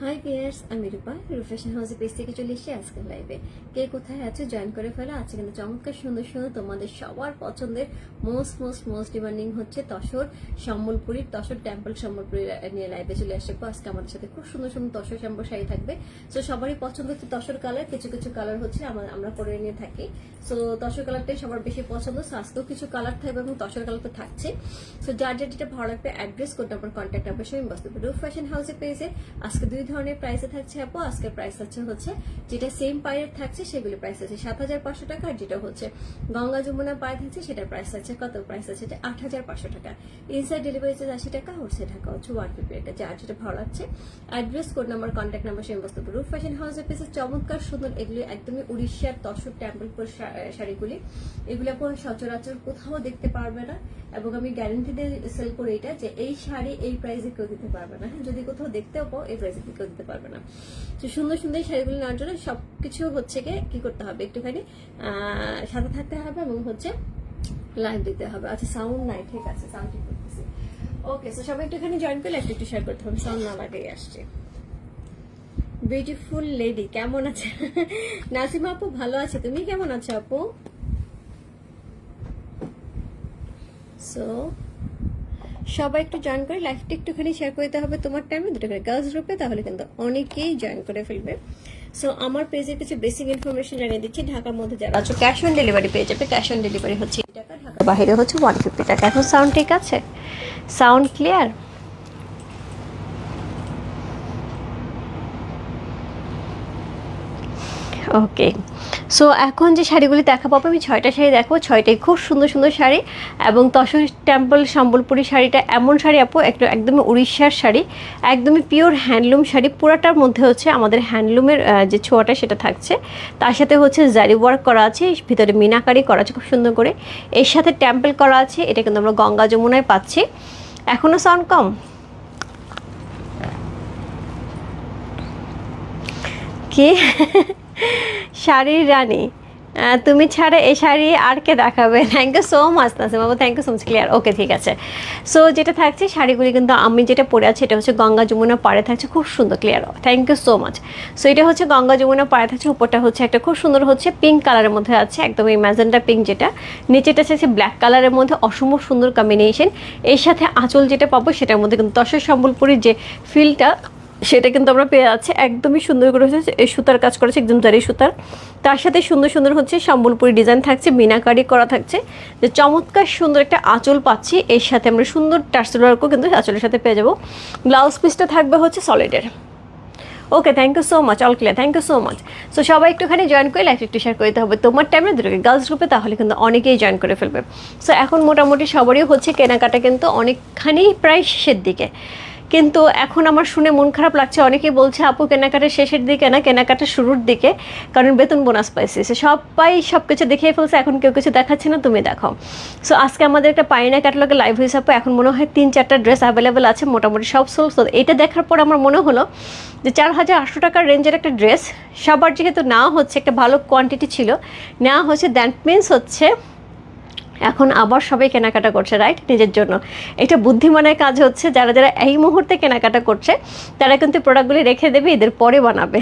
Hi viewers, আমি রূপা fashion হাউসে page থেকে চলে এসেছি আজকের লাইভে। কে কোথায় আছে জয়েন করে ফেলো। আজকে কিন্তু চমৎকার সুন্দর সুন্দর তোমাদের সবার পছন্দের মোস্ট ডিমান্ডিং হচ্ছে তসর সম্বলপুরী, তসর টেম্পল সম্বলপুরী নিয়ে লাইভে চলে আসছে। আজকে আমাদের সাথে খুব সুন্দর সুন্দর তসর শ্যাম্বর শাড়ি থাকবে। সো সবারই পছন্দ হচ্ছে তসর কালার, কিছু কিছু কালার হচ্ছে আমরা করে নিয়ে থাকি। সো তসর কালারটাই সবার বেশি পছন্দ। সো আজকেও কিছু কালার থাকবে এবং তসর কালার তো থাকছে। সো যার যেটা ভালো লাগবে address code number contact number সঙ্গে বসতে রূপ ফ্যাশন হাউসে পেজে আজকে দুই ধরনের প্রাইসে থাকছে আপু। আজকের প্রাইস হচ্ছে যেটা সেম পায়ের থাকছে সেগুলি প্রাইস আছে 7,500 টাকা, আর যেটা হচ্ছে গঙ্গা যমুনা পায়ে থাকছে সেটার প্রাইস আছে কত, প্রাইস আছে 8,500 টাকা। ইনসাইড ডেলিভারি চার্জ 80 টাকা, হোলসেল টাকা হচ্ছে 150 টাকা। যার যেটা ভালো লাগছে address code number contact number সঙ্গে বসতে রূপ ফ্যাশন হাউসের পেজে চমৎকার সুন্দর এগুলি একদমই উড়িষ্যার তসর টেম্পল শাড়িগুলি, এগুলো আপনার সচরাচর কোথাও দেখতে পারবে না এবং আমি গ্যারান্টি দিয়ে সেল করি এটা যে এই শাড়ি এই প্রাইসে কেউ দিতে পারবে না। যদি কোথাও দেখতেও পাও এই প্রাইসে কেউ দিতে পারবে না। তো সুন্দর সুন্দর শাড়িগুলো নেওয়ার জন্য সবকিছু হচ্ছে কি করতে হবে, একটুখানি সাথে থাকতে হবে এবং হচ্ছে লাইভ দিতে হবে। আচ্ছা সাউন্ড নাই, ঠিক আছে সাউন্ড ঠিক করতেছি। ওকে, সো সবাই একটুখানি জয়েন করলে একটু শেয়ার করতে হবে, সাউন্ড না লাগেই আসছে। বিউটিফুল লেডি কেমন আছে? নাসিমা আপু ভালো আছে, তুমি কেমন আছো আপু? সো সবাই একটু জয়েন করে লাইভটা একটুখানি শেয়ার করতে হবে তোমার টাইমে, দুটো করে গার্লস গ্রুপে, তাহলে কিন্তু অনেকেই জয়েন করে ফেলবে। সো আমার পেজের কিছু বেসিক ইনফরমেশন জানিয়ে দিচ্ছি। ঢাকার মধ্যে যারা আছো ক্যাশ অন ডেলিভারি পেয়ে যাবে। ক্যাশ অন ডেলিভারি হচ্ছে 80 টাকা, ঢাকার বাইরে হচ্ছে 150 টাকা। এখন সাউন্ড ঠিক আছে? Sound clear? ওকে, সো এখন যে শাড়িগুলি দেখা পাবো আমি 6টা শাড়ি দেখবো। 6টাই খুব সুন্দর সুন্দর শাড়ি এবং তসর টেম্পল সম্বলপুরী শাড়িটা এমন শাড়ি আপু, একদমই উড়িষ্যার শাড়ি, একদমই পিওর হ্যান্ডলুম শাড়ি। পুরাটার মধ্যে হচ্ছে আমাদের হ্যান্ডলুমের যে ছোঁয়াটা সেটা থাকছে, তার সাথে হচ্ছে জারি ওয়ার্ক করা আছে, ভিতরে মিনাকারি করা আছে খুব সুন্দর করে, এর সাথে টেম্পল করা আছে। এটা কিন্তু আমরা গঙ্গা যমুনায় পাচ্ছি। এখনও সাউন্ড কম? কি শাড়ির রানী তুমি ছাড়া এই শাড়ি আর কে দেখাবে? Thank you so much Nasim বাবু, thank you so much. Clear? Okay, ঠিক আছে। সো যেটা থাকছে শাড়িগুলি কিন্তু আমি যেটা পরে আছি এটা হচ্ছে গঙ্গা যমুনা পাড়ে থাকছে, খুব সুন্দর। Clear? Thank you so much. So এটা হচ্ছে গঙ্গা যমুনা পাড়ে থাকছে, উপরটা হচ্ছে একটা খুব সুন্দর হচ্ছে পিঙ্ক কালারের মধ্যে আছে, একদম এই ম্যাজেন্টা পিঙ্ক, যেটা নিচেটা হচ্ছে ব্ল্যাক কালারের মধ্যে, অসম্ভব সুন্দর কম্বিনেশন। এর সাথে আঁচল যেটা পাবো সেটার মধ্যে কিন্তু তসর সম্বলপুরীর যে ফিলটা সেটা কিন্তু আমরা পেয়ে যাচ্ছি। একদমই সুন্দর করে হচ্ছে এই সুতার কাজ করেছে, একদম জারি সুতার, তার সাথে সুন্দর সুন্দর হচ্ছে সম্বলপুরি ডিজাইন থাকছে, মিনাকারি করা থাকছে, যে চমৎকার সুন্দর একটা আঁচল পাচ্ছি। এর সাথে আমরা সুন্দর টার্সেল ওয়ার্কও কিন্তু আঁচলের সাথে পেয়ে যাবো। ব্লাউজ পিসটা থাকবে হচ্ছে সলিডের। Okay, thank you so much, all clear, thank you so much. So সবাই একটুখানি জয়েন করে লাইফ একটু শেয়ার করতে হবে তোমার টাইমে দুটোকে গার্লস গ্রুপে, তাহলে কিন্তু অনেকেই জয়েন করে ফেলবে। সো এখন মোটামুটি সবারই হচ্ছে কেনাকাটা কিন্তু অনেকখানি প্রায় শেষের দিকে, কিন্তু এখন আমার শুনে মন খারাপ লাগছে। অনেকেই বলছে আপু কেনাকাটা শেষের দিকে না, কেনাকাটা শুরুর দিকে, কারণ বেতন বোনাস পাইছে। সবাই সব কিছু দেখিয়ে ফেলছে, এখন কেউ কিছু দেখাচ্ছে না, তুমি দেখাও। সো আজকে আমাদের একটা পাইনা ক্যাটালগে লাইভ হয়েছে আপু, এখন মনে হয় 3-4টা ড্রেস অ্যাভেলেবেল আছে, মোটামুটি সব সোল। সো এটা দেখার পর আমার মনে হলো যে 4,800 টাকার রেঞ্জের একটা ড্রেস সবার যেহেতু নেওয়া হচ্ছে, একটা ভালো কোয়ান্টিটি ছিল নেওয়া হচ্ছে, দ্যাট মিনস হচ্ছে এখন আবার সবাই কেনাকাটা করছে, রাইট, নিজের জন্য। এটা বুদ্ধিমানের কাজ হচ্ছে। যারা যারা এই মুহূর্তে কেনাকাটা করছে তারা কিন্তু প্রোডাক্টগুলি রেখে দেবে, ঈদের পরে বানাবে।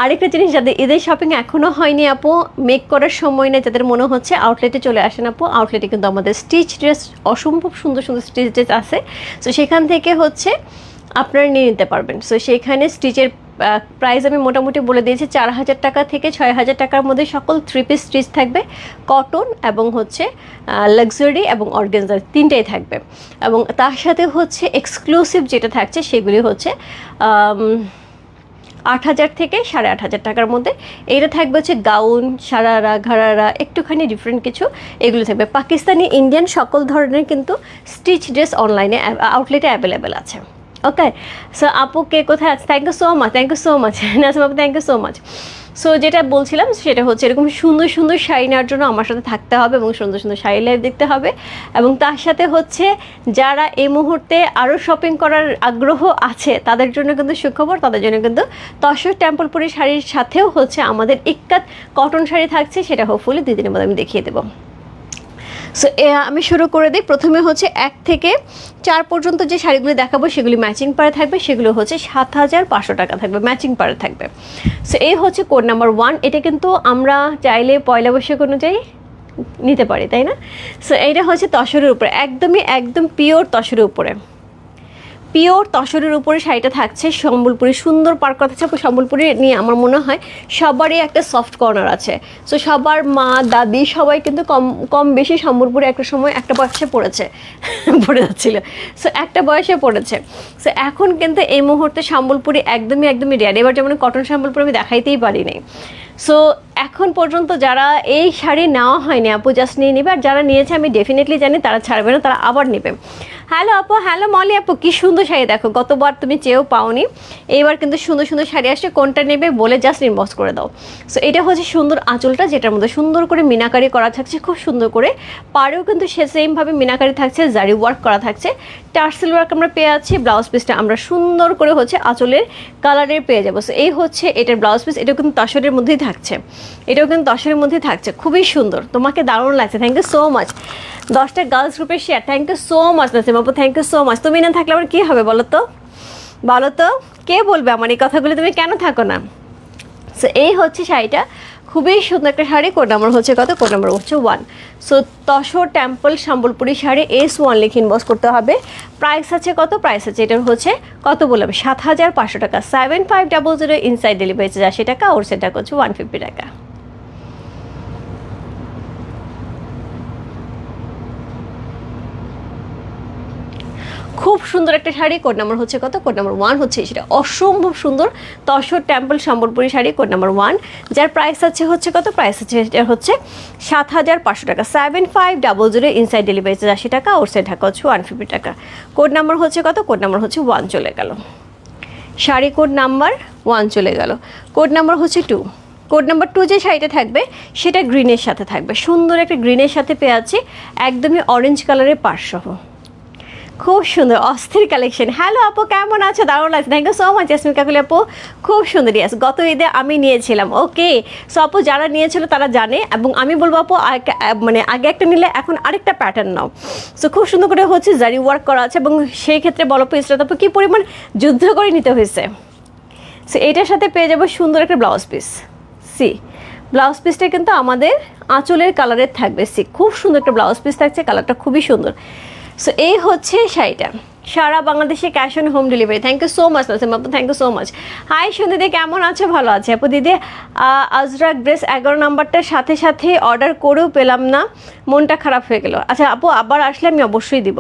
আরেকটা জিনিস, যাদের ঈদের শপিং এখনও হয়নি আপু, মেক করার সময় নেই, যাদের মনে হচ্ছে আউটলেটে চলে আসেন আপু। আউটলেটে কিন্তু আমাদের স্টিচ ড্রেস অসম্ভব সুন্দর সুন্দর স্টিচ ড্রেস আছে। সো সেখান থেকে হচ্ছে আপনারা নিয়ে নিতে পারবেন। সো সেখানে স্টিচের প্রাইস আমি মোটামুটি বলে দিয়েছি, 4,000 টাকা থেকে 6,000 টাকার মধ্যে সকল 3 পিস স্টিচ থাকবে, কটন এবং হচ্ছে লাক্সারি এবং অর্গানজার তিনটেই থাকবে। এবং তার সাথে হচ্ছে এক্সক্লুসিভ যেটা থাকছে সেগুলি হচ্ছে 8,000 থেকে 8,500 টাকার মধ্যে। এইটা থাকবে হচ্ছে গাউন, সারারা, ঘাড়ারা, একটুখানি ডিফারেন্ট কিছু এগুলো থাকবে। পাকিস্তানি, ইন্ডিয়ান সকল ধরনের কিন্তু স্টিচ ড্রেস অনলাইনে আউটলেটে অ্যাভেলেবেল আছে। ওকে, সো আপু কে কোথায় আছে? Thank you so much, thank you so much Nasim আপু, thank you so much. So যেটা বলছিলাম সেটা হচ্ছে এরকম সুন্দর সুন্দর শাড়ি নেওয়ার জন্য আমার সাথে থাকতে হবে এবং সুন্দর সুন্দর শাড়ি লাইভ দেখতে হবে। এবং তার সাথে হচ্ছে যারা এই মুহূর্তে আরও শপিং করার আগ্রহ আছে তাদের জন্য কিন্তু সুখবর, তাদের জন্য কিন্তু তসর টেম্পলপুরি শাড়ির সাথেও হচ্ছে আমাদের ইক্কাত কটন শাড়ি থাকছে, সেটা হোপফুলি 2 দিনের মধ্যে আমি দেখিয়ে দেবো। সো আমি শুরু করে দিই। প্রথমে হচ্ছে 1 থেকে 4 পর্যন্ত যে শাড়িগুলি দেখাবো সেগুলি ম্যাচিং পাড়ে থাকবে, সেগুলো হচ্ছে 7,500 টাকা থাকবে, ম্যাচিং পাড়ে থাকবে। সো এই হচ্ছে কোড নাম্বার 1। এটা কিন্তু আমরা চাইলে পয়লা বৈশাখ অনুযায়ী নিতে পারি, তাই না? সো এইটা হচ্ছে তসরের উপরে, একদম পিওর তসরের উপরে, পিওর তসরের উপরে শাড়িটা থাকছে। সম্বলপুরি সুন্দর পার করা থাকছে। সম্বলপুরি নিয়ে আমার মনে হয় সবারই একটা সফট কর্নার আছে। সো সবার মা দাদি সবাই কিন্তু কম বেশি সম্বলপুরি একটা সময় একটা বয়সে পড়েছে পড়ে যাচ্ছিল। সো একটা বয়সে পড়েছে। সো এখন কিন্তু এই মুহূর্তে সম্বলপুরি একদমই রেয়ার। এবার যেমন কটন সম্বলপুরি আমি দেখাইতেই পারি নাই। সো এখন পর্যন্ত যারা এই শাড়ি নেওয়া হয়নি আপু জাস্ট নিয়ে নেবে, আর যারা নিয়েছে আমি ডেফিনেটলি জানি তারা ছাড়বে না, তারা আবার নেবে। হ্যালো আপু, হ্যালো মলি আপু, কি সুন্দর শাড়ি দেখো, গতবার তুমি চেয়েও পাওনি, এইবার কিন্তু সুন্দর সুন্দর শাড়ি আসছে, কোনটা নেবে বলে জাস্ট ইনবক্স করে দাও। সো এটা হচ্ছে সুন্দর আঁচলটা, যেটার মধ্যে সুন্দর করে মিনাকারি করা থাকছে, খুব সুন্দর করে। পাড়েও কিন্তু সে সেমভাবে মিনাকারি থাকছে, জারি ওয়ার্ক করা থাকছে, টার্সেল ওয়ার্ক আমরা পেয়ে আছি। ব্লাউজ পিসটা আমরা সুন্দর করে হচ্ছে আঁচলের কালারের পেয়ে যাবো। সো এই হচ্ছে এটার ব্লাউজ পিস, এটাও কিন্তু তসরের মধ্যেই থাকছে, এটাও কিন্তু তসরের মধ্যেই থাকছে, খুবই সুন্দর, তোমাকে দারুণ লাগছে। Thank you so much. 10টা গার্লস গ্রুপের share, thank you so much Nasim আপু, থ্যাংক ইউ সো মাচ। তুমি না থাকলে আমার কী হবে বলো তো, বলো তো কে বলবে আমার এই কথাগুলো, তুমি কেন থাকো না? সো এই হচ্ছে শাড়িটা, খুবই সুন্দর একটা শাড়ি। কোড নাম্বার হচ্ছে কত? কোড নাম্বার হচ্ছে 1। So tussar temple Sambalpuri sari S1 লিখে ইনবক্স করতে হবে। প্রাইস আছে কত? প্রাইস আছে এটার হচ্ছে কত বললাম, 7,500 টাকা। 7500 ইনসাইড ডেলিভারি চার্জ 80 টাকা, ওর সেটা হচ্ছে 150 টাকা। খুব সুন্দর একটা শাড়ি। কোড নাম্বার হচ্ছে কত? কোড নাম্বার 1 হচ্ছে সেটা, অসম্ভব সুন্দর tussar temple Sambalpuri sari, code number 1, যার প্রাইস আছে হচ্ছে কত? প্রাইস আছে এটা হচ্ছে 7,500 টাকা। 7500 ইনসাইড ডেলিভারি চার্জ 80 টাকা, ওর সেট ঢাকা হচ্ছে 150 টাকা। কোড নাম্বার হচ্ছে কত? কোড নাম্বার হচ্ছে 1 চলে গেল, শাড়ি কোড নাম্বার 1 চলে গেল। কোড নাম্বার হচ্ছে 2। কোড নাম্বার 2 যে শাড়িটা থাকবে সেটা গ্রিনের সাথে থাকবে, সুন্দর একটা গ্রিনের সাথে পেয়ে আছি, একদমই অরেঞ্জ কালারের পাড়সহ, খুব সুন্দর অস্থির কালেকশন। হ্যালো আপু, কেমন আছো? দারুণ লাগছে, thank you so much Yasmin Kakuli আপু, খুব সুন্দর। ইয়াস, গত ঈদে আমি নিয়েছিলাম। ওকে, সো আপু যারা নিয়েছিল তারা জানে, এবং আমি বলবো আপু মানে আগে একটা নিলে এখন আরেকটা প্যাটার্ন নাও। সো খুব সুন্দর করে হচ্ছে জারি ওয়ার্ক করা আছে, এবং সেই ক্ষেত্রে বলো আপু ইসরাত আপু কী পরিমাণ যুদ্ধ করে নিতে হয়েছে। সো এটার সাথে পেয়ে যাবো সুন্দর একটা ব্লাউজ পিস। সি ব্লাউজ পিসটা কিন্তু আমাদের আঁচলের কালারের থাকবে। সি খুব সুন্দর একটা ব্লাউজ পিস থাকছে, কালারটা খুবই সুন্দর। সো এই হচ্ছে শাড়িটা, সারা বাংলাদেশে cash on home delivery. Thank you so much Nasim আপু, thank you so much. Hi Sunidhi, কেমন আছো? ভালো আছে আপু। দিদি আজরাক ড্রেস 11 নাম্বারটার সাথে সাথে অর্ডার করেও পেলাম না, মনটা খারাপ হয়ে গেল। আচ্ছা আপু, আবার আসলে আমি অবশ্যই দিব।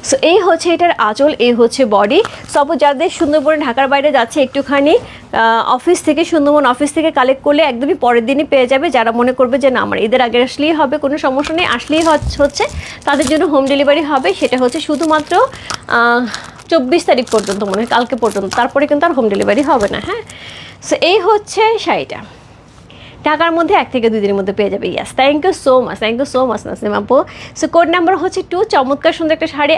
সো এই হচ্ছে এটার আঁচল, এই হচ্ছে বডি। সব যাদের সুন্দরবনে ঢাকার বাইরে যাচ্ছে একটুখানি অফিস থেকে, সুন্দরবন অফিস থেকে কালেক্ট করলে একদমই পরের দিনই পেয়ে যাবে। যারা মনে করবে যে না আমার ঈদের আগে আসলেই হবে, কোনো সমস্যা নেই, আসলেই হচ্ছে, তাদের জন্য হোম ডেলিভারি হবে। সেটা হচ্ছে শুধুমাত্র 24 তারিখ পর্যন্ত, মনে হয় কালকে পর্যন্ত, তারপরে কিন্তু আর হোম ডেলিভারি হবে না। হ্যাঁ, সো এই হচ্ছে শাড়িটা, ঢাকার মধ্যে 1 থেকে 2 দিনের মধ্যে পেয়ে যাবে। Yes, thank you so much Nasim আপু। সো কোড নাম্বার হচ্ছে 2। চমৎকার সুন্দর একটা শাড়ি,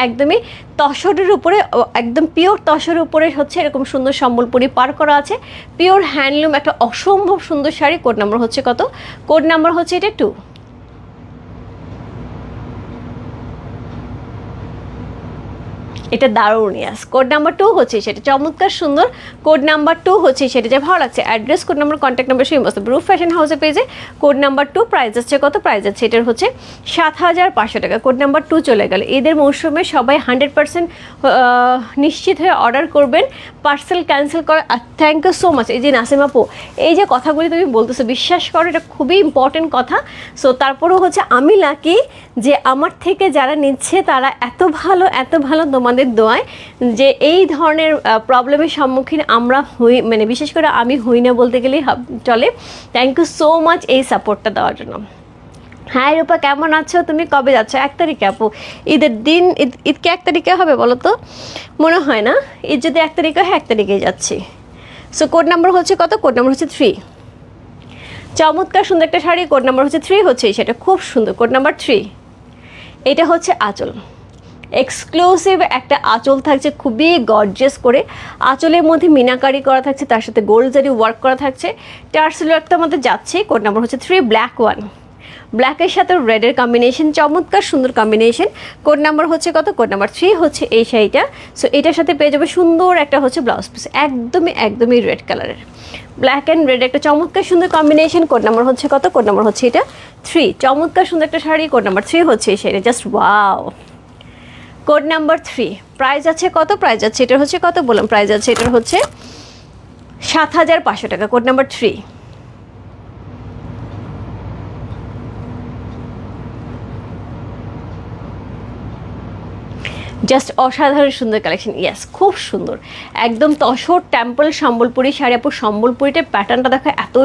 একদমই তসরের উপরে, একদম পিওর তসরের উপরে হচ্ছে এরকম সুন্দর সম্বলপুরি পার করা আছে, পিওর হ্যান্ডলুম, একটা অসম্ভব সুন্দর শাড়ি। কোড নাম্বার হচ্ছে কত? কোড নাম্বার হচ্ছে এটা 2। এটা দারুণ। ইয়াস, কোড নাম্বার 2 হচ্ছে সেটা, চমৎকার সুন্দর। কোড নাম্বার 2 হচ্ছে সেটা, যে ভালো লাগছে। Address, code number, contact number সেই মস্ত ব্রুফ ফ্যাশন হাউসে পেয়েছে। কোড নাম্বার 2, প্রাইস আছে কত? প্রাইস আছে এটার হচ্ছে 7,500 টাকা। কোড নাম্বার 2 চলে গেল। ঈদের মৌসুমে সবাই 100% নিশ্চিত হয়ে অর্ডার করবেন, পার্সেল ক্যান্সেল করে। Thank you so much. এই যে নাসিম আপু, এই যে কথাগুলি তুমি বলতেছো, বিশ্বাস করো এটা খুবই ইম্পর্টেন্ট কথা। সো তারপরেও হচ্ছে আমি লাকি যে আমার থেকে যারা নিচ্ছে তারা এত ভালো, তোমাদের দোয়ায় যে এই ধরনের প্রবলেমের সম্মুখীন আমরা হই, মানে বিশেষ করে আমি হই না বলতে গেলেই চলে। থ্যাংক ইউ সো মাচ এই সাপোর্টটা দেওয়ার জন্য। হ্যাঁ রূপা, কেমন আছো? তুমি কবে যাচ্ছ? 1 তারিখে আপু। ঈদের দিন, ঈদ কি 1 তারিখে হবে বলো তো? মনে হয় না। ঈদ যদি 1 তারিখে হয়, 1 তারিখেই যাচ্ছি। সো কোড নাম্বার হচ্ছে কত? কোড নাম্বার হচ্ছে 3। চমৎকার সুন্দর একটা শাড়ি, কোড নাম্বার হচ্ছে 3 হচ্ছে সেটা, খুব সুন্দর। Code number 3। এটা হচ্ছে আঁচল, এক্সক্লুসিভ একটা আঁচল থাকছে, খুবই গর্জিয়াস করে। আঁচলের মধ্যে মিনাকারি করা থাকছে, তার সাথে গোল্ড জারি ওয়ার্ক করা থাকছে। টার্সেল ওয়ার্কটা আমাদের যাচ্ছে। কোড নাম্বার হচ্ছে 3, ব্ল্যাক 1। ব্ল্যাকের সাথে রেডের কম্বিনেশন, চমৎকার সুন্দর কম্বিনেশন। কোড নাম্বার হচ্ছে কত? কোড নাম্বার 3 হচ্ছে এই শাড়িটা। সো এটার সাথে পেয়ে যাবে সুন্দর একটা হচ্ছে ব্লাউজ পিস, একদমই রেড কালারের, ব্ল্যাক অ্যান্ড রেড একটা চমৎকার সুন্দর কম্বিনেশন। কোড নাম্বার হচ্ছে কত? কোড নাম্বার হচ্ছে এটা 3। চমৎকার সুন্দর একটা শাড়ি, কোড নাম্বার 3 হচ্ছে এই sari, just wow. Code number 3, price আছে কত? প্রাইস আছে এটার হচ্ছে কত বললাম, প্রাইস আছে এটার হচ্ছে 7,500 টাকা। Code number 3। জাস্ট অসাধারণ সুন্দর কালেকশন, ইয়েস খুব সুন্দর, একদম তসর টেম্পল সম্বলপুরি শাড়ি। আপু সম্বলপুরিটা প্যাটার্নটা দেখো এত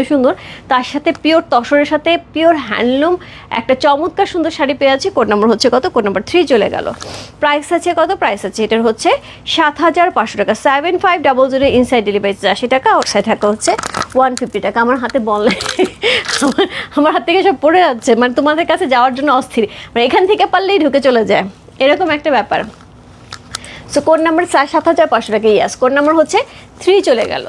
সুন্দর, তার সাথে পিওর তসরের সাথে পিওর হ্যান্ডলুম একটা চমৎকার সুন্দর শাড়ি পেয়ে আছি। কোড নাম্বার হচ্ছে কত? কোড নাম্বার 3 চলে গেল। প্রাইস আছে কত? প্রাইস আছে এটার হচ্ছে 7,500 টাকা। 7500 ইনসাইড ডেলিভারি 80 টাকা, আউটসাইড টাকা হচ্ছে 150 টাকা। আমার হাতে বললে আমার হাত থেকে সব পড়ে যাচ্ছে, মানে তোমাদের কাছে যাওয়ার জন্য অস্থির, মানে এখান থেকে পারলেই ঢুকে চলে যায়, এরকম একটা ব্যাপার। সো কোড নাম্বার 7,500 টাকা, ইয়াস কোড নাম্বার হচ্ছে 3 চলে গেল।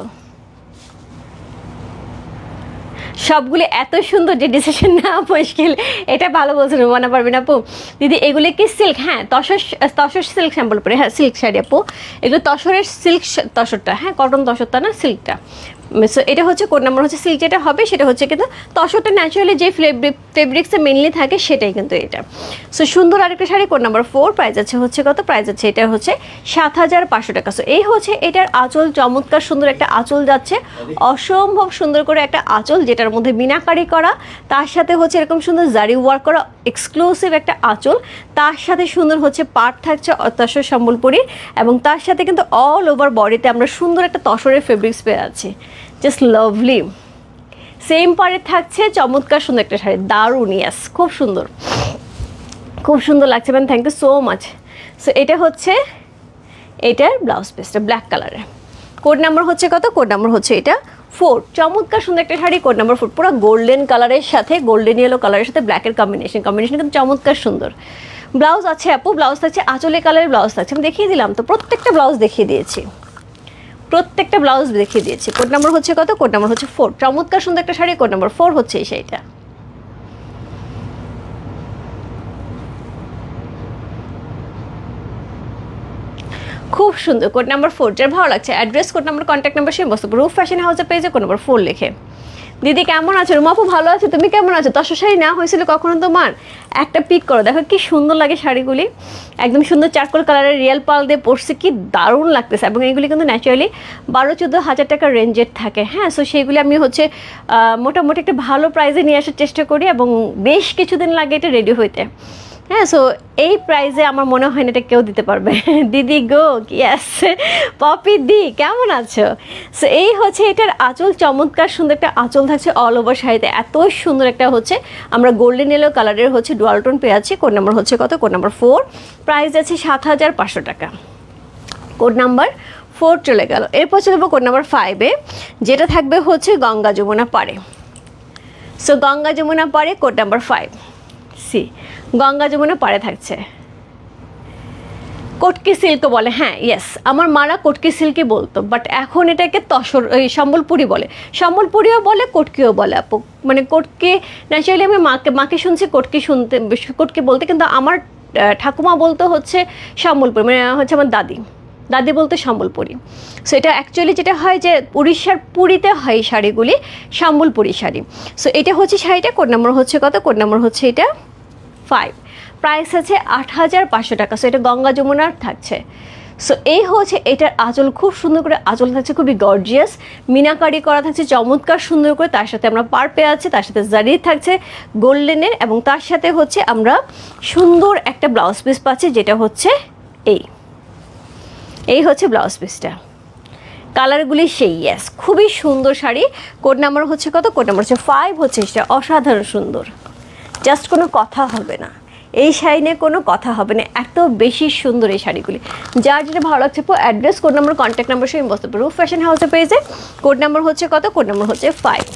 সবগুলি এত সুন্দর যে ডিসিশন না মুশকিল, এটা ভালো বলছেন মানা পারবেন আপু। দিদি এগুলি কি সিল্ক? হ্যাঁ তসর সিল্ক স্যাম্পল পরে, হ্যাঁ সিল্ক শাড়ি আপু, এগুলো তসরের সিল্ক তসরটা, হ্যাঁ কটন তসরটা না, সিল্কটা। সো এটা হচ্ছে কোড নাম্বার হচ্ছে সিল্ক, যেটা হবে সেটা হচ্ছে কিন্তু তসরটা ন্যাচারালি যে ফেব্রিক্সে মেনলি থাকে সেটাই কিন্তু এটা। সো সুন্দর আরেকটা শাড়ি, কোড নাম্বার 4, প্রাইস আছে হচ্ছে কত? প্রাইস আছে এটা হচ্ছে 7,500 টাকা। সো এই হচ্ছে এটার আঁচল, চমৎকার সুন্দর একটা আঁচল যাচ্ছে, অসম্ভব সুন্দর করে একটা আঁচল যেটার মধ্যে মিনাকারি করা, তার সাথে হচ্ছে এরকম সুন্দর জারি ওয়ার্ক করা এক্সক্লুসিভ একটা আঁচল, তার সাথে সুন্দর হচ্ছে পাট থাকছে তসর সম্বলপুরি, এবং তার সাথে কিন্তু অল ওভার বডিতে আমরা সুন্দর একটা তসরের ফেব্রিক্স পেয়ে আছি, জাস্ট লাভলি। সেম পারে থাকছে চমৎকার সুন্দর একটা শাড়ি, দারুণ, ইয়াস খুব সুন্দর লাগছে ma'am, thank you so much. So এটা হচ্ছে এটার ব্লাউজ পিসটা ব্ল্যাক কালারের। কোড নাম্বার হচ্ছে কত? কোড নাম্বার হচ্ছে এটা 4। চমৎকার সুন্দর একটা শাড়ি, কোড নাম্বার 4, পুরো গোল্ডেন কালারের সাথে গোল্ডেন ইয়েলো কালারের সাথে ব্ল্যাকের কম্বিনেশন কিন্তু চমৎকার সুন্দর। ব্লাউজ আছে আপু, ব্লাউজ থাকছে আঁচলে কালারের ব্লাউজ থাকছে, আমি দেখিয়ে দিলাম তো, প্রত্যেকটা ব্লাউজ দেখিয়ে দিয়েছি। কোড নাম্বার হচ্ছে কত? কোড নাম্বার হচ্ছে 4। চমৎকার সুন্দর একটা শাড়ি, কোড নাম্বার 4 হচ্ছে এই শাড়িটা। খুব সুন্দর, কোড নাম্বার 4, যার ভালো লাগছে address, code number, contact number, সেই বস্তু রূপ ফ্যাশন হাউসে পেয়েছে কোড নাম্বার 4 লিখে। দিদি কেমন আছো? রুমা আপু ভালো আছে, তুমি কেমন আছো? তসর শাড়ি না হয়েছিল কখনো তোমার? একটা পিক করো, দেখো কি সুন্দর লাগে শাড়িগুলি, একদম সুন্দর চারকোল কালারের রিয়েল পাল দিয়ে পরছে, কি দারুণ লাগতেছে। এবং এগুলি কিন্তু ন্যাচারালি 12-14 হাজার টাকার রেঞ্জের থাকে, হ্যাঁ। সো সেইগুলি আমি হচ্ছে মোটামুটি একটা ভালো প্রাইসে নিয়ে আসার চেষ্টা করি, এবং বেশ কিছুদিন লাগে এটা রেডি হইতে, হ্যাঁ। সো এই প্রাইসে আমার মনে হয় না এটা কেউ দিতে পারবে। দিদি গো, ইয়েস পপি দি কেমন আছো? সো এই হচ্ছে এটার আঁচল, চমৎকার সুন্দর একটা আঁচল থাকছে অল ওভার শাড়িতে, এত সুন্দর একটা হচ্ছে আমরা গোল্ডেন ইয়েলো কালারের হচ্ছে ডুয়াল টোন পেয়ে আছি। কোড নাম্বার হচ্ছে কত? কোড নাম্বার 4, প্রাইস আছে 7,500 টাকা। কোড নাম্বার 4 চলে গেল। এরপর চলে যাবো কোড নাম্বার 5-এ, যেটা থাকবে হচ্ছে গঙ্গা যমুনা পাড়ে। সো গঙ্গা যমুনা পাড়ে code number 5 C, Ganga Jamuna পাড়ে থাকছে, কটকি সিল্ক বলে, হ্যাঁ ইয়েস, আমার মারা কটকি সিল্কই বলতো, বাট এখন এটাকে তসর সম্বলপুরি বলে, সম্বলপুরিও বলে কটকিও বলে আপু। মানে কটকি ন্যাচারালি আমি মাকে শুনছি কটকি বলতে, কিন্তু আমার ঠাকুমা বলতো হচ্ছে সম্বলপুরি, মানে হচ্ছে আমার দাদি বলতে সম্বলপুরি। সো এটা অ্যাকচুয়ালি যেটা হয় যে উড়িষ্যার পুরীতে হয় এই শাড়িগুলি, সম্বলপুরি শাড়ি। সো এটা হচ্ছে শাড়িটা, কোড নাম্বার হচ্ছে কত? কোড নাম্বার হচ্ছে এটা 5, প্রাইস আছে 8,500 টাকা। সো এটা গঙ্গা যমুনার থাকছে। সো এই হচ্ছে এটার আঁচল, খুব সুন্দর করে আঁচল থাকছে, খুবই গর্জিয়াস, মিনাকারি করা থাকছে চমৎকার সুন্দর করে, তার সাথে আমরা পার পেয়ে আছে, তার সাথে জারি থাকছে গোল্ডেনের, এবং তার সাথে হচ্ছে আমরা সুন্দর একটা ব্লাউজ পিস পাচ্ছি, যেটা হচ্ছে এই হচ্ছে ব্লাউজ পিসটা, কালারগুলি সেই, ইয়েস খুবই সুন্দর শাড়ি। কোড নাম্বার হচ্ছে কত? কোড নাম্বার হচ্ছে 5 হচ্ছে এটা, অসাধারণ সুন্দর, জাস্ট কোনো কথা হবে না, এই শাড়ি নিয়ে কোনো কথা হবে না, এত বেশি সুন্দর এই শাড়িগুলি। যার যেটা ভালো লাগছে address, code number, contact number সেই বস্তু রূপ ফ্যাশন হাউসে পেয়েছে। কোড নাম্বার হচ্ছে কত? কোড নাম্বার হচ্ছে 5।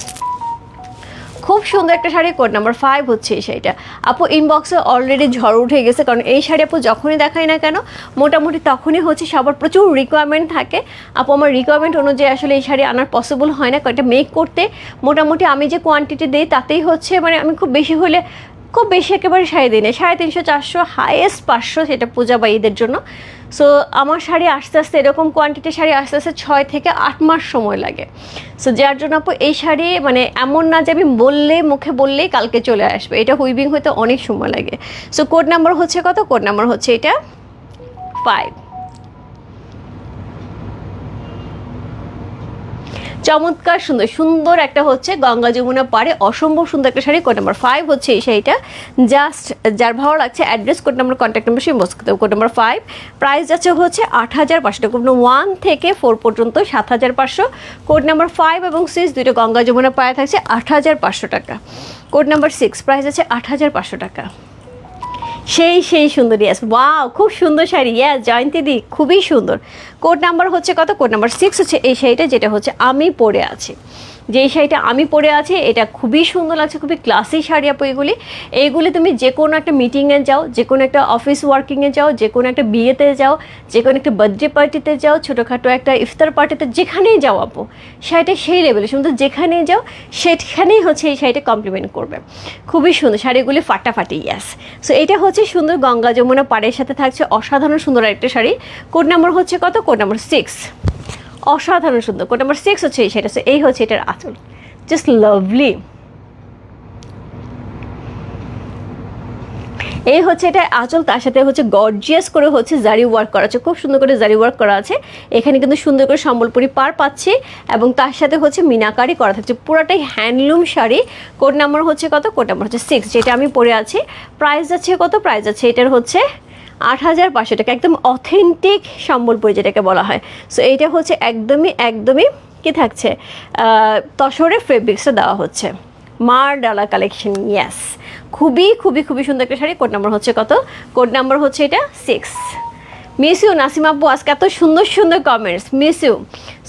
খুব খুব সুন্দর একটা শাড়ি, কোড নাম্বার 5 হচ্ছে এই শাড়িটা। আপু ইনবক্সে অলরেডি ঝড় উঠে গেছে, কারণ এই শাড়ি আপু যখনই দেখাই না কেন মোটামুটি তখনই হচ্ছে সবার প্রচুর রিকোয়ারমেন্ট থাকে। আপু আমার রিকোয়ারমেন্ট অনুযায়ী আসলে এই শাড়ি আনার পসিবল হয় না, কারণ এটা মেক করতে মোটামুটি আমি যে কোয়ান্টিটি দিই তাতেই হচ্ছে মানে আমি খুব বেশি হলে খুব বেশি একেবারে শাড়ি দিই না, 350 400 হাইয়েস্ট 500, সেটা পূজা বা ঈদের জন্য। সো আমার শাড়ি আস্তে আস্তে এরকম কোয়ান্টিটি শাড়ি আস্তে আস্তে 6 থেকে 8 মাস সময় লাগে। সো যার জন্য আপু এই শাড়ি মানে এমন না যে আমি মুখে বললেই কালকে চলে আসবে, এটা হুইভিং হতে অনেক সময় লাগে। সো কোড নাম্বার হচ্ছে কত? কোড নাম্বার হচ্ছে এটা 5। চমৎকার সুন্দর সুন্দর একটা হচ্ছে গঙ্গা যমুনা পাড়ে অসম্ভব সুন্দর একটা শাড়ি, কোড নাম্বার 5 হচ্ছে এই শাড়িটা। জাস্ট যার ভালো লাগছে address, code number, contact number সেই বসতে হবে। কোড নাম্বার 5 প্রাইস যাচ্ছে হচ্ছে 8500 টাকা, কোড নাম্বার 1 থেকে 4 পর্যন্ত 7500। কোড নাম্বার 5 এবং 6 দুটো গঙ্গা যমুনা পাড়ে থাকছে 8500 টাকা। কোড নাম্বার 6 প্রাইস আছে 8500 টাকা। সেই সুন্দর, ইয়াস ওয়াও খুব সুন্দর শাড়ি, ইয়াস জয়ন্তী দি খুবই সুন্দর। কোড নাম্বার হচ্ছে কত? কোড নাম্বার 6 হচ্ছে এই শাড়িটা, যেটা হচ্ছে আমি পরে আছি। যেই শাড়িটা আমি পরে আছি এটা খুবই সুন্দর লাগছে, খুবই ক্লাসি শাড়ি আপু। এইগুলি তুমি যে কোনো একটা মিটিংয়ে যাও, যে কোনো একটা অফিস ওয়ার্কিংয়ে যাও, যে কোনো একটা বিয়েতে যাও, যে কোনো একটা বার্থডে পার্টিতে যাও, ছোটোখাটো একটা ইফতার পার্টিতে, যেখানেই যাও আপু শাড়িটা সেই লেভেলে সুন্দর, যেখানেই যাও সেখানেই হচ্ছে এই শাড়িটা কমপ্লিমেন্ট করবে। খুবই সুন্দর শাড়িগুলি, ফাটাফাটি, ইয়াস। সো এটা হচ্ছে সুন্দর গঙ্গা যমুনা পাড়ের সাথে থাকছে অসাধারণ সুন্দর একটা শাড়ি। কোড নাম্বার হচ্ছে কত? কোড নাম্বার 6, অসাধারণ সুন্দর। কোড নাম্বার 6 হচ্ছে এই শাড়িটা। এই হচ্ছে এটার আঁচল, জাস্ট লাভলি। এই হচ্ছে এটা আঁচল, তার সাথে হচ্ছে গর্জিয়াস করে হচ্ছে জারি ওয়ার্ক করা আছে, খুব সুন্দর করে জারি ওয়ার্ক করা আছে। এখানে কিন্তু সুন্দর করে সম্বলপুরি পার পাচ্ছি এবং তার সাথে হচ্ছে মিনাকারি করা থাকছে, পুরোটাই হ্যান্ডলুম শাড়ি। কোড নাম্বার হচ্ছে কত? কোড নাম্বার হচ্ছে 6, যেটা আমি পরে আছি। প্রাইস যাচ্ছে কত? প্রাইস যাচ্ছে এটার হচ্ছে 8500 টাকা, একদম অথেন্টিক সম্বলপুরি যেটাকে বলা হয়। সো এইটা হচ্ছে একদমই কি থাকছে, তসরের ফেব্রিক্সটা দেওয়া হচ্ছে, মার ডালা কালেকশন, ইয়াস খুবই সুন্দর একটা শাড়ি। কোড নাম্বার হচ্ছে কত? কোড নাম্বার হচ্ছে এটা 6। মিস ইউ নাসিমা আপু, আজকে এত সুন্দর কমেন্টস, মিস ইউ।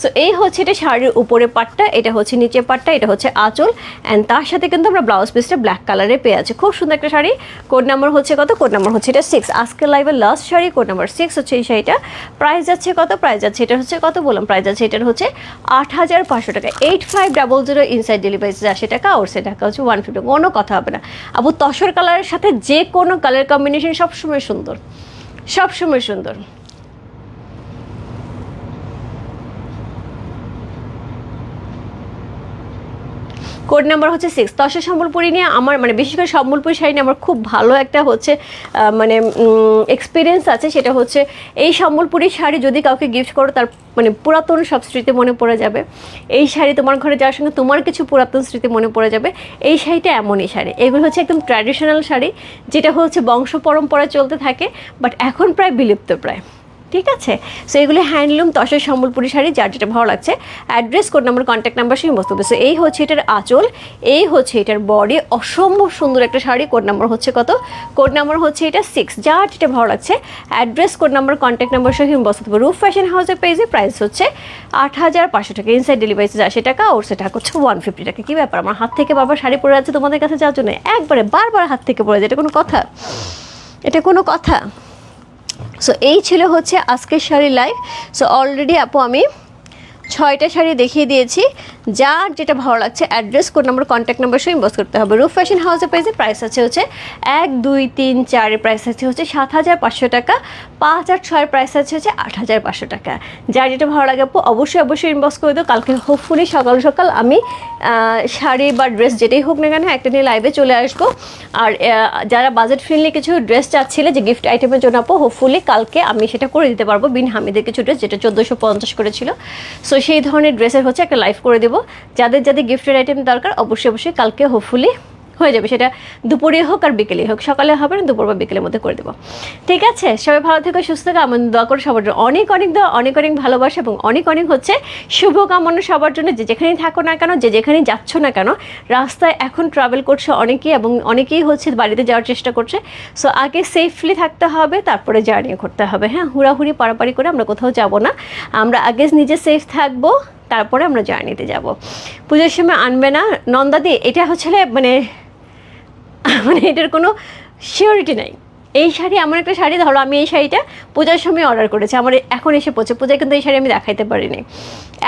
সো এই হচ্ছে এটা শাড়ির উপরে পাটটা, এটা হচ্ছে নিচে পাটটা, এটা হচ্ছে আঁচল, অ্যান্ড তার সাথে কিন্তু আমরা ব্লাউজ পিসটা ব্ল্যাক কালারে পেয়ে আছি। খুব সুন্দর একটা শাড়ি। কোড নাম্বার হচ্ছে কত? কোড নাম্বার হচ্ছে এটা 6। আজকের লাইভের লাস্ট শাড়ি, কোড নাম্বার 6 হচ্ছে এই শাড়িটা। প্রাইস যাচ্ছে কত? প্রাইস যাচ্ছে এটা হচ্ছে কত বললাম, প্রাইস যাচ্ছে এটার হচ্ছে 8500 টাকা। 8500 ইনসাইড ডেলিভারি 80 টাকা, আর সে টাকা হচ্ছে 150, কোনো কথা হবে না আপু। তসর কালারের সাথে যে কোনো কালার কম্বিনেশন সবসময় সুন্দর, সবসময় সুন্দর। কোড নাম্বার হচ্ছে 6। তসর সম্বলপুরি নিয়ে আমার মানে বিশেষ করে সম্বলপুরি শাড়ি নিয়ে আমার খুব ভালো একটা হচ্ছে মানে এক্সপিরিয়েন্স আছে। সেটা হচ্ছে এই সম্বলপুরি শাড়ি যদি কাউকে গিফট করো তার মানে পুরাতন সব স্মৃতি মনে পড়ে যাবে। এই শাড়ি তোমার ঘরে যাওয়ার সঙ্গে তোমার কিছু পুরাতন স্মৃতি মনে পড়ে যাবে। এই শাড়িটা এমনই শাড়ি, এগুলো হচ্ছে একদম ট্র্যাডিশনাল শাড়ি, যেটা হচ্ছে বংশ পরম্পরা চলতে থাকে, বাট এখন প্রায় বিলুপ্ত প্রায়। ঠিক আছে, সো এগুলো হ্যান্ডলুম তসর সম্বলপুরি শাড়ি, যার যেটা ভালো লাগছে address, code number, contact number সেই বস্তু। সো এই হচ্ছে এটার আঁচল, এই হচ্ছে এটার বডি, অসম্ভব সুন্দর একটা শাড়ি। কোড নাম্বার হচ্ছে কত? কোড নাম্বার হচ্ছে এটা 6। যার যেটা ভালো লাগছে address, code number, contact number সহ বস্তু। রূপ ফ্যাশন হাউসের পেজে প্রাইস হচ্ছে 8500 টাকা, ইনসাইড ডেলিভারি 80 টাকা, ওর সেটা হচ্ছে 150 টাকা। কী ব্যাপার, আমার হাত থেকে বারবার শাড়ি পরে যাচ্ছে তোমাদের কাছে যাওয়ার জন্য, একবারে বারবার হাত থেকে পড়ে যায়, এটা কোনো কথা? এটা কোনো কথা? সো এই ছিল হচ্ছে আজকের শাড়ি লাইভ। সো অলরেডি আপু আমি 6টা শাড়ি দেখিয়ে দিয়েছি। যার যেটা ভালো লাগছে address, code number, contact number সহ ইনবক্স করতে হবে। রূপ ফ্যাশন হাউসের পেজে প্রাইস আছে হচ্ছে 1 2 3 4 এর প্রাইস আছে হচ্ছে 7500 টাকা, 5 আর 6 এর প্রাইস আছে হচ্ছে 8500 টাকা। যার যেটা ভালো লাগে আপু অবশ্যই ইনবক্স করে দিও। কালকে হোপফুলি সকাল আমি শাড়ি বা ড্রেস যেটাই হোক না কেন একটা নিয়ে লাইভে চলে আসবো। আর যারা বাজেট ফ্রেন্ডলি কিছু ড্রেস চাচ্ছিলে যে গিফট আইটেমের জন্য আপু, হোপফুলি কালকে আমি সেটা করে দিতে পারবো। বিন হামিদের কিছু ড্রেস যেটা 1450 করেছিল, সো সেই ধরনের ড্রেসের হচ্ছে একটা লাইভ করে দেবো। যাদের গিফটের আইটেম দরকার অবশ্যই কালকে হোপফুলি হয়ে যাবে, সেটা দুপুরে হোক আর বিকেলে হোক, সকালে হবে না, দুপুর বা বিকেলের মধ্যে করে দেবো। ঠিক আছে, সবাই ভালো থেকো, সুস্থ থেকো, আমার দোয়া করো সবার জন্য, অনেক দোয়া, অনেক ভালোবাসা এবং অনেক হচ্ছে শুভকামনা সবার জন্য। যে যেখানেই থাকো না কেন, যে যেখানেই যাচ্ছ না কেন, রাস্তায় এখন ট্রাভেল করছে অনেকেই এবং অনেকেই হচ্ছে বাড়িতে যাওয়ার চেষ্টা করছে। সো আগে সেফলি থাকতে হবে, তারপরে জার্নি করতে হবে। হ্যাঁ, হুড়াহুড়ি পারাপারি করে আমরা কোথাও যাব না, আমরা আগে নিজে সেফ থাকবো, তারপরে আমরা জার্নিতে যাব। পুজোর সময় আনবে না নন্দাদি, এটা হচ্ছে মানে মানে এটার কোনো সিওরিটি নাই। এই শাড়ি এমন একটা শাড়ি, ধরো আমি এই শাড়িটা পূজার সময় অর্ডার করেছি, আমার এখন এসে পৌঁছে, পূজায় কিন্তু এই শাড়ি আমি দেখাইতে পারিনি,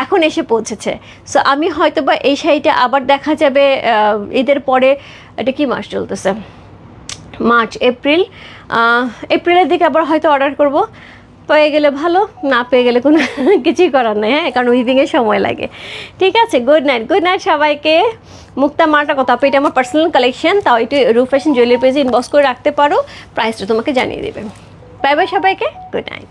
এখন এসে পৌঁছেছে। সো আমি হয়তো বা এই শাড়িটা আবার দেখা যাবে ঈদের পরে, এটা কি মাস চলতেছে, মার্চ এপ্রিল, এপ্রিলের দিকে আবার হয়তো অর্ডার করব। পেয়ে গেলে ভালো, না পেয়ে গেলে কোনো কিছুই করার নেই, হ্যাঁ, কারণ উইভিংয়ের সময় লাগে। ঠিক আছে, গুড নাইট সবাইকে। মুক্তা মাটা কথা, আপু এটা আমার পার্সোনাল কালেকশন, তাও একটু রূপ ফ্যাশন জুয়েলারি পেজে ইনবক্স করে রাখতে পারো, প্রাইসটা তোমাকে জানিয়ে দেবে। বাই বাই সবাইকে, গুড নাইট।